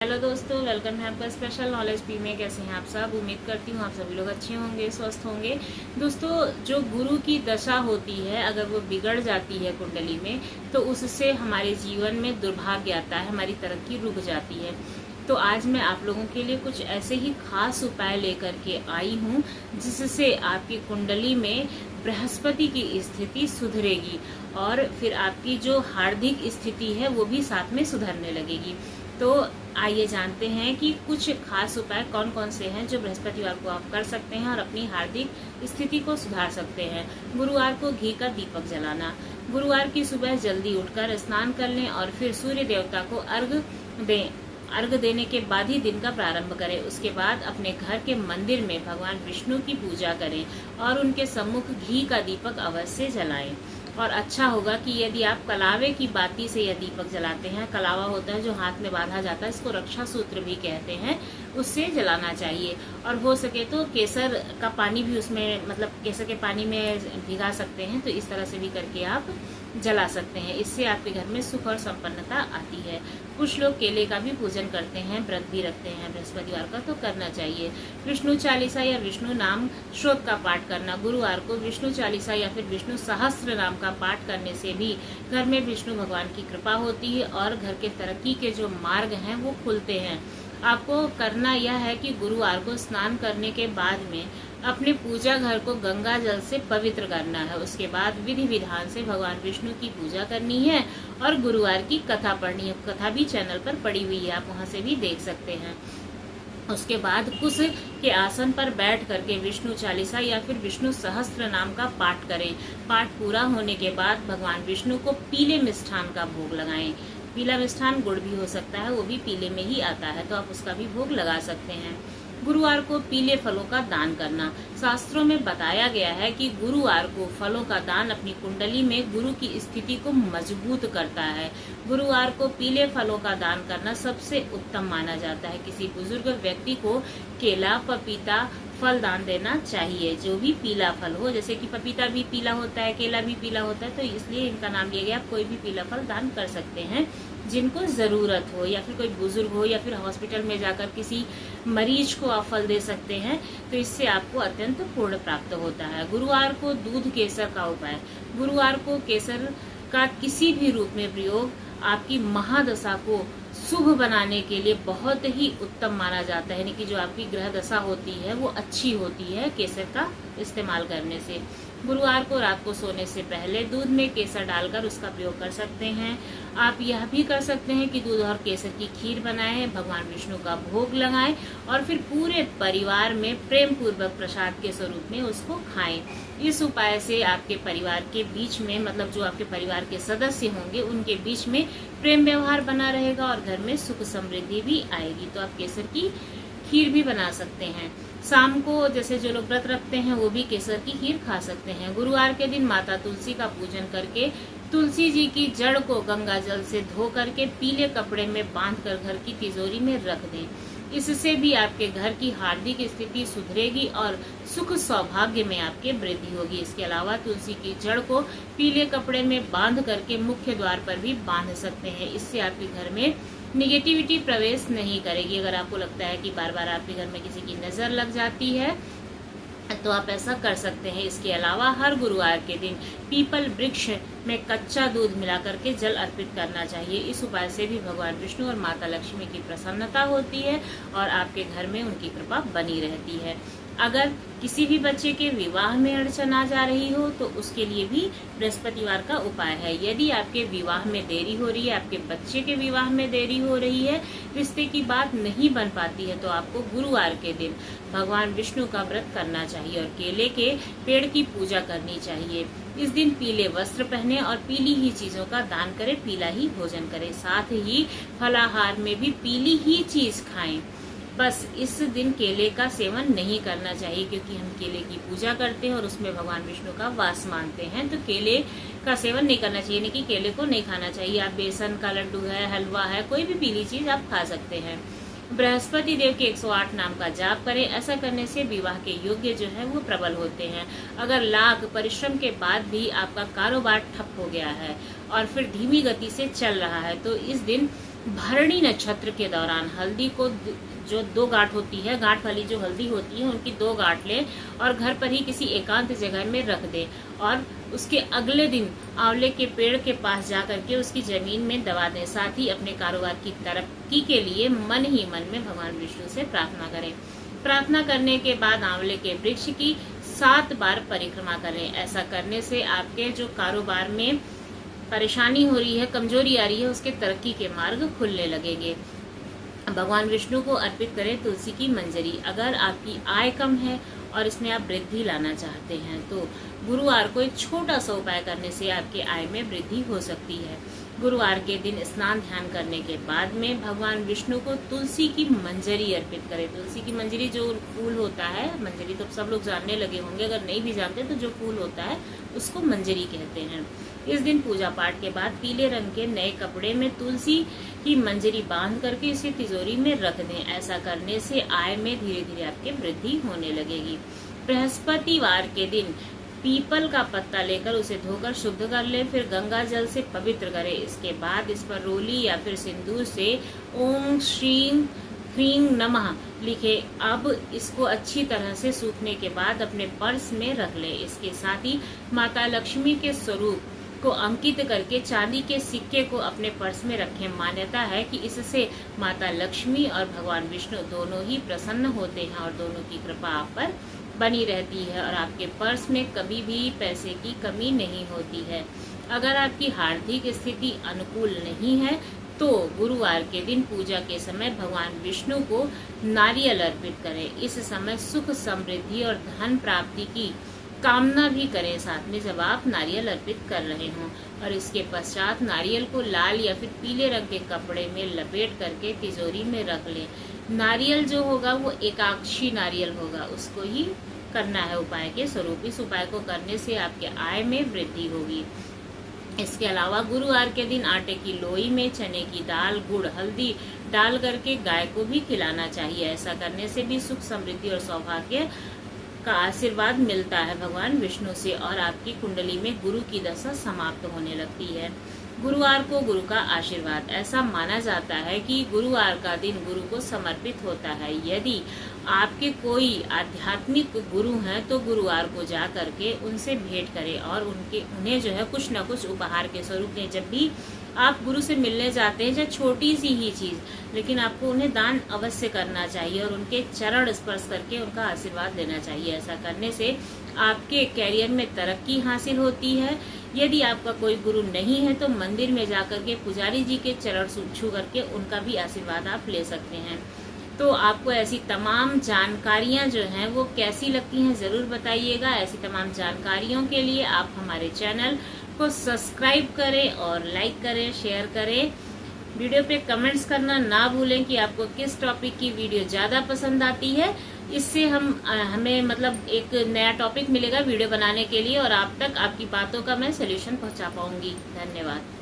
Hello दोस्तों, welcome है आपका स्पेशल नॉलेज पी में। कैसे हैं आप सब? उम्मीद करती हूँ आप सभी लोग अच्छे होंगे, स्वस्थ होंगे। दोस्तों, जो गुरु की दशा होती है, अगर वो बिगड़ जाती है कुंडली में, तो उससे हमारे जीवन में दुर्भाग्य आता है, हमारी तरक्की रुक जाती है। तो आज मैं आप लोगों के लिए कुछ ऐसे ही खास उपाय लेकर के आई हूँ जिससे आपकी कुंडली में बृहस्पति की स्थिति सुधरेगी और फिर आपकी जो हार्दिक स्थिति है वो भी साथ में सुधरने लगेगी। तो आइए जानते हैं कि कुछ खास उपाय कौन कौन से हैं जो बृहस्पतिवार को आप कर सकते हैं और अपनी हार्दिक स्थिति को सुधार सकते हैं। गुरुवार को घी का दीपक जलाना। गुरुवार की सुबह जल्दी उठकर स्नान कर लें और फिर सूर्य देवता को अर्घ दें। अर्घ देने के बाद ही दिन का प्रारंभ करें। उसके बाद अपने घर के मंदिर में भगवान विष्णु की पूजा करें और उनके सम्मुख घी का दीपक अवश्य जलाएं। और अच्छा होगा कि यदि आप कलावे की बाती से यह दीपक जलाते हैं, कलावा होता है जो हाथ में बांधा जाता है, इसको रक्षा सूत्र भी कहते हैं, उससे जलाना चाहिए। और हो सके तो केसर का पानी भी उसमें, मतलब केसर के पानी में भिगा सकते हैं, तो इस तरह से भी करके आप जला सकते हैं। इससे आपके घर में सुख और संपन्नता आती है। कुछ लोग केले का भी पूजन करते हैं, व्रत भी रखते हैं बृहस्पतिवार का, तो करना चाहिए। विष्णु चालीसा या विष्णु नाम श्लोक का पाठ करना। गुरुवार को विष्णु चालीसा या फिर विष्णु सहस्त्र नाम का पाठ करने से भी घर में विष्णु भगवान की कृपा होती है और घर के तरक्की के जो मार्ग हैं वो खुलते हैं। आपको करना यह है कि गुरुवार को स्नान करने के बाद में अपने पूजा घर को गंगा जल से पवित्र करना है। उसके बाद विधि विधान से भगवान विष्णु की पूजा करनी है और गुरुवार की कथा पढ़नी है। कथा भी चैनल पर पड़ी हुई है, आप वहां से भी देख सकते हैं। उसके बाद कुश के आसन पर बैठ करके विष्णु चालीसा या फिर विष्णु सहस्त्र नाम का पाठ करें। पाठ पूरा होने के बाद भगवान विष्णु को पीले मिष्ठान का भोग लगाएं। पीला मिष्ठान गुड़ भी हो सकता है, वो भी पीले में ही आता है, तो आप उसका भी भोग लगा सकते हैं। गुरुवार को पीले फलों का दान करना। शास्त्रों में बताया गया है कि गुरुवार को फलों का दान अपनी कुंडली में गुरु की स्थिति को मजबूत करता है। गुरुवार को पीले फलों का दान करना सबसे उत्तम माना जाता है। किसी बुजुर्ग व्यक्ति को केला, पपीता फल दान देना चाहिए, जो भी पीला फल हो। जैसे कि पपीता भी पीला होता है, केला भी पीला होता है, तो इसलिए इनका नाम लिया गया। आप कोई भी पीला फल दान कर सकते हैं जिनको ज़रूरत हो, या फिर कोई बुजुर्ग हो, या फिर हॉस्पिटल में जाकर किसी मरीज को आप फल दे सकते हैं, तो इससे आपको अत्यंत पुण्य प्राप्त होता है। गुरुवार को दूध केसर का उपाय। गुरुवार को केसर का किसी भी रूप में प्रयोग आपकी महादशा को शुभ बनाने के लिए बहुत ही उत्तम माना जाता है। यानी कि जो आपकी ग्रह दशा होती है वो अच्छी होती है केसर का इस्तेमाल करने से। गुरुवार को रात को सोने से पहले दूध में केसर डालकर उसका प्रयोग कर सकते हैं। आप यह भी कर सकते हैं कि दूध और केसर की खीर बनाएं, भगवान विष्णु का भोग लगाएं और फिर पूरे परिवार में प्रेम पूर्वक प्रसाद के स्वरूप में उसको खाएं। इस उपाय से आपके परिवार के बीच में, मतलब जो आपके परिवार के सदस्य होंगे उनके बीच में प्रेम व्यवहार बना रहेगा और घर में सुख समृद्धि भी आएगी। तो आप केसर की खीर भी बना सकते हैं। शाम को जैसे जो लोग व्रत रखते हैं वो भी केसर की खीर खा सकते हैं। गुरुवार के दिन माता तुलसी का पूजन करके तुलसी जी की जड़ को गंगा जल से धो करके पीले कपड़े में बांधकर घर की तिजोरी में रख दें। इससे भी आपके घर की हार्दिक स्थिति सुधरेगी और सुख सौभाग्य में आपके वृद्धि होगी। इसके अलावा तुलसी की जड़ को पीले कपड़े में बांध करके मुख्य द्वार पर भी बांध सकते हैं। इससे आपके घर में निगेटिविटी प्रवेश नहीं करेगी। अगर आपको लगता है कि बार बार आपके घर में किसी की नजर लग जाती है तो आप ऐसा कर सकते हैं। इसके अलावा हर गुरुवार के दिन पीपल वृक्ष में कच्चा दूध मिला करके जल अर्पित करना चाहिए। इस उपाय से भी भगवान विष्णु और माता लक्ष्मी की प्रसन्नता होती है और आपके घर में उनकी कृपा बनी रहती है। अगर किसी भी बच्चे के विवाह में अड़चन आ जा रही हो तो उसके लिए भी बृहस्पतिवार का उपाय है। यदि आपके विवाह में देरी हो रही है, आपके बच्चे के विवाह में देरी हो रही है, रिश्ते की बात नहीं बन पाती है, तो आपको गुरुवार के दिन भगवान विष्णु का व्रत करना चाहिए और केले के पेड़ की पूजा करनी चाहिए। इस दिन पीले वस्त्र पहने और पीली ही चीजों का दान करें, पीला ही भोजन करें। साथ ही फलाहार में भी पीली ही चीज खाएं। बस इस दिन केले का सेवन नहीं करना चाहिए, क्योंकि हम केले की पूजा करते हैं और उसमें भगवान विष्णु का वास मानते हैं, तो केले का सेवन नहीं करना चाहिए। यानी कि केले को नहीं खाना चाहिए। आप बेसन का लड्डू है, हलवा है, कोई भी पीली चीज आप खा सकते हैं। बृहस्पति देव के 108 नाम का जाप करें। ऐसा करने से विवाह के योग्य जो है वो प्रबल होते हैं। अगर लाख परिश्रम के बाद भी आपका कारोबार ठप हो गया है और फिर धीमी गति से चल रहा है, तो इस दिन भरणी नक्षत्र के दौरान हल्दी को जो 2 गांठ होती है, गांठ वाली जो हल्दी होती है उनकी 2 गांठ लें और घर पर ही किसी एकांत जगह में रख दें और उसके अगले दिन आंवले के पेड़ के पास जा करके उसकी जमीन में दबा दें। साथ ही अपने कारोबार की तरक्की के लिए मन ही मन में भगवान विष्णु से प्रार्थना करें। प्रार्थना करने के बाद आंवले के वृक्ष की 7 बार परिक्रमा करें। ऐसा करने से आपके जो कारोबार में परेशानी हो रही है, कमजोरी आ रही है, उसके तरक्की के मार्ग खुलने लगेंगे। भगवान विष्णु को अर्पित करें तुलसी की मंजरी। अगर आपकी आय कम है और इसमें आप वृद्धि लाना चाहते हैं तो गुरुवार को एक छोटा सा उपाय करने से आपके आय में वृद्धि हो सकती है। गुरुवार के दिन स्नान ध्यान करने के बाद में भगवान विष्णु को तुलसी की मंजरी अर्पित करें। तुलसी की मंजरी जो फूल होता है, मंजरी तो सब लोग जानने लगे होंगे, अगर नहीं भी जानते तो जो फूल होता है उसको मंजरी कहते हैं। इस दिन पूजा पाठ के बाद पीले रंग के नए कपड़े में तुलसी की मंजरी बांध करके इसे तिजोरी में रख दें। ऐसा करने से आय में धीरे धीरे आपके वृद्धि होने लगेगी। बृहस्पतिवार के दिन पीपल का पत्ता लेकर उसे धोकर शुद्ध कर लें, फिर गंगा जल से पवित्र करें। इसके बाद इस पर रोली या फिर सिंदूर से ओम श्रीं ह्रीं नमः लिखे। अब इसको अच्छी तरह से सूखने के बाद अपने पर्स में रख लें। इसके साथ ही माता लक्ष्मी के स्वरूप को अंकित करके चांदी के सिक्के को अपने पर्स में रखें। मान्यता है कि इससे माता लक्ष्मी और भगवान विष्णु दोनों ही प्रसन्न होते हैं और दोनों की कृपा आप पर बनी रहती है और आपके पर्स में कभी भी पैसे की कमी नहीं होती है। अगर आपकी आर्थिक स्थिति अनुकूल नहीं है तो गुरुवार के दिन पूजा के समय भगवान विष्णु को नारियल अर्पित करें। इस समय सुख समृद्धि और धन प्राप्ति की कामना भी करें साथ में जब आप नारियल अर्पित कर रहे हों। और इसके पश्चात नारियल को लाल या फिर पीले रंग के कपड़े में लपेट करके तिजोरी में रख लें। नारियल जो होगा वो एकाक्षी नारियल होगा, उसको ही करना है उपाय के स्वरूप। इस उपाय को करने से आपके आय में वृद्धि होगी। इसके अलावा गुरुवार के दिन आटे की लोई में चने की दाल, गुड़, हल्दी डाल करके गाय को भी खिलाना चाहिए। ऐसा करने से भी सुख समृद्धि और सौभाग्य का आशीर्वाद मिलता है भगवान विष्णु से और आपकी कुंडली में गुरु की दशा समाप्त होने लगती है। गुरुवार को गुरु का आशीर्वाद, ऐसा माना जाता है कि गुरुवार का दिन गुरु को समर्पित होता है। यदि आपके कोई आध्यात्मिक गुरु हैं तो गुरुवार को जा करके उनसे भेंट करें और उन्हें जो है कुछ न कुछ उपहार के स्वरूप दें। जब भी आप गुरु से मिलने जाते हैं, चाहे छोटी सी ही चीज, लेकिन आपको उन्हें दान अवश्य करना चाहिए और उनके चरण स्पर्श करके उनका आशीर्वाद लेना चाहिए। ऐसा करने से आपके कैरियर में तरक्की हासिल होती है। यदि आपका कोई गुरु नहीं है तो मंदिर में जाकर के पुजारी जी के चरण छू करके उनका भी आशीर्वाद आप ले सकते हैं। तो आपको ऐसी तमाम जानकारियां जो हैं वो कैसी लगती हैं ज़रूर बताइएगा। ऐसी तमाम जानकारियों के लिए आप हमारे चैनल को सब्सक्राइब करें और लाइक करें, शेयर करें। वीडियो पे कमेंट्स करना ना भूलें कि आपको किस टॉपिक की वीडियो ज़्यादा पसंद आती है। इससे हमें मतलब एक नया टॉपिक मिलेगा वीडियो बनाने के लिए और आप तक आपकी बातों का मैं सलूशन पहुंचा पाऊंगी। धन्यवाद।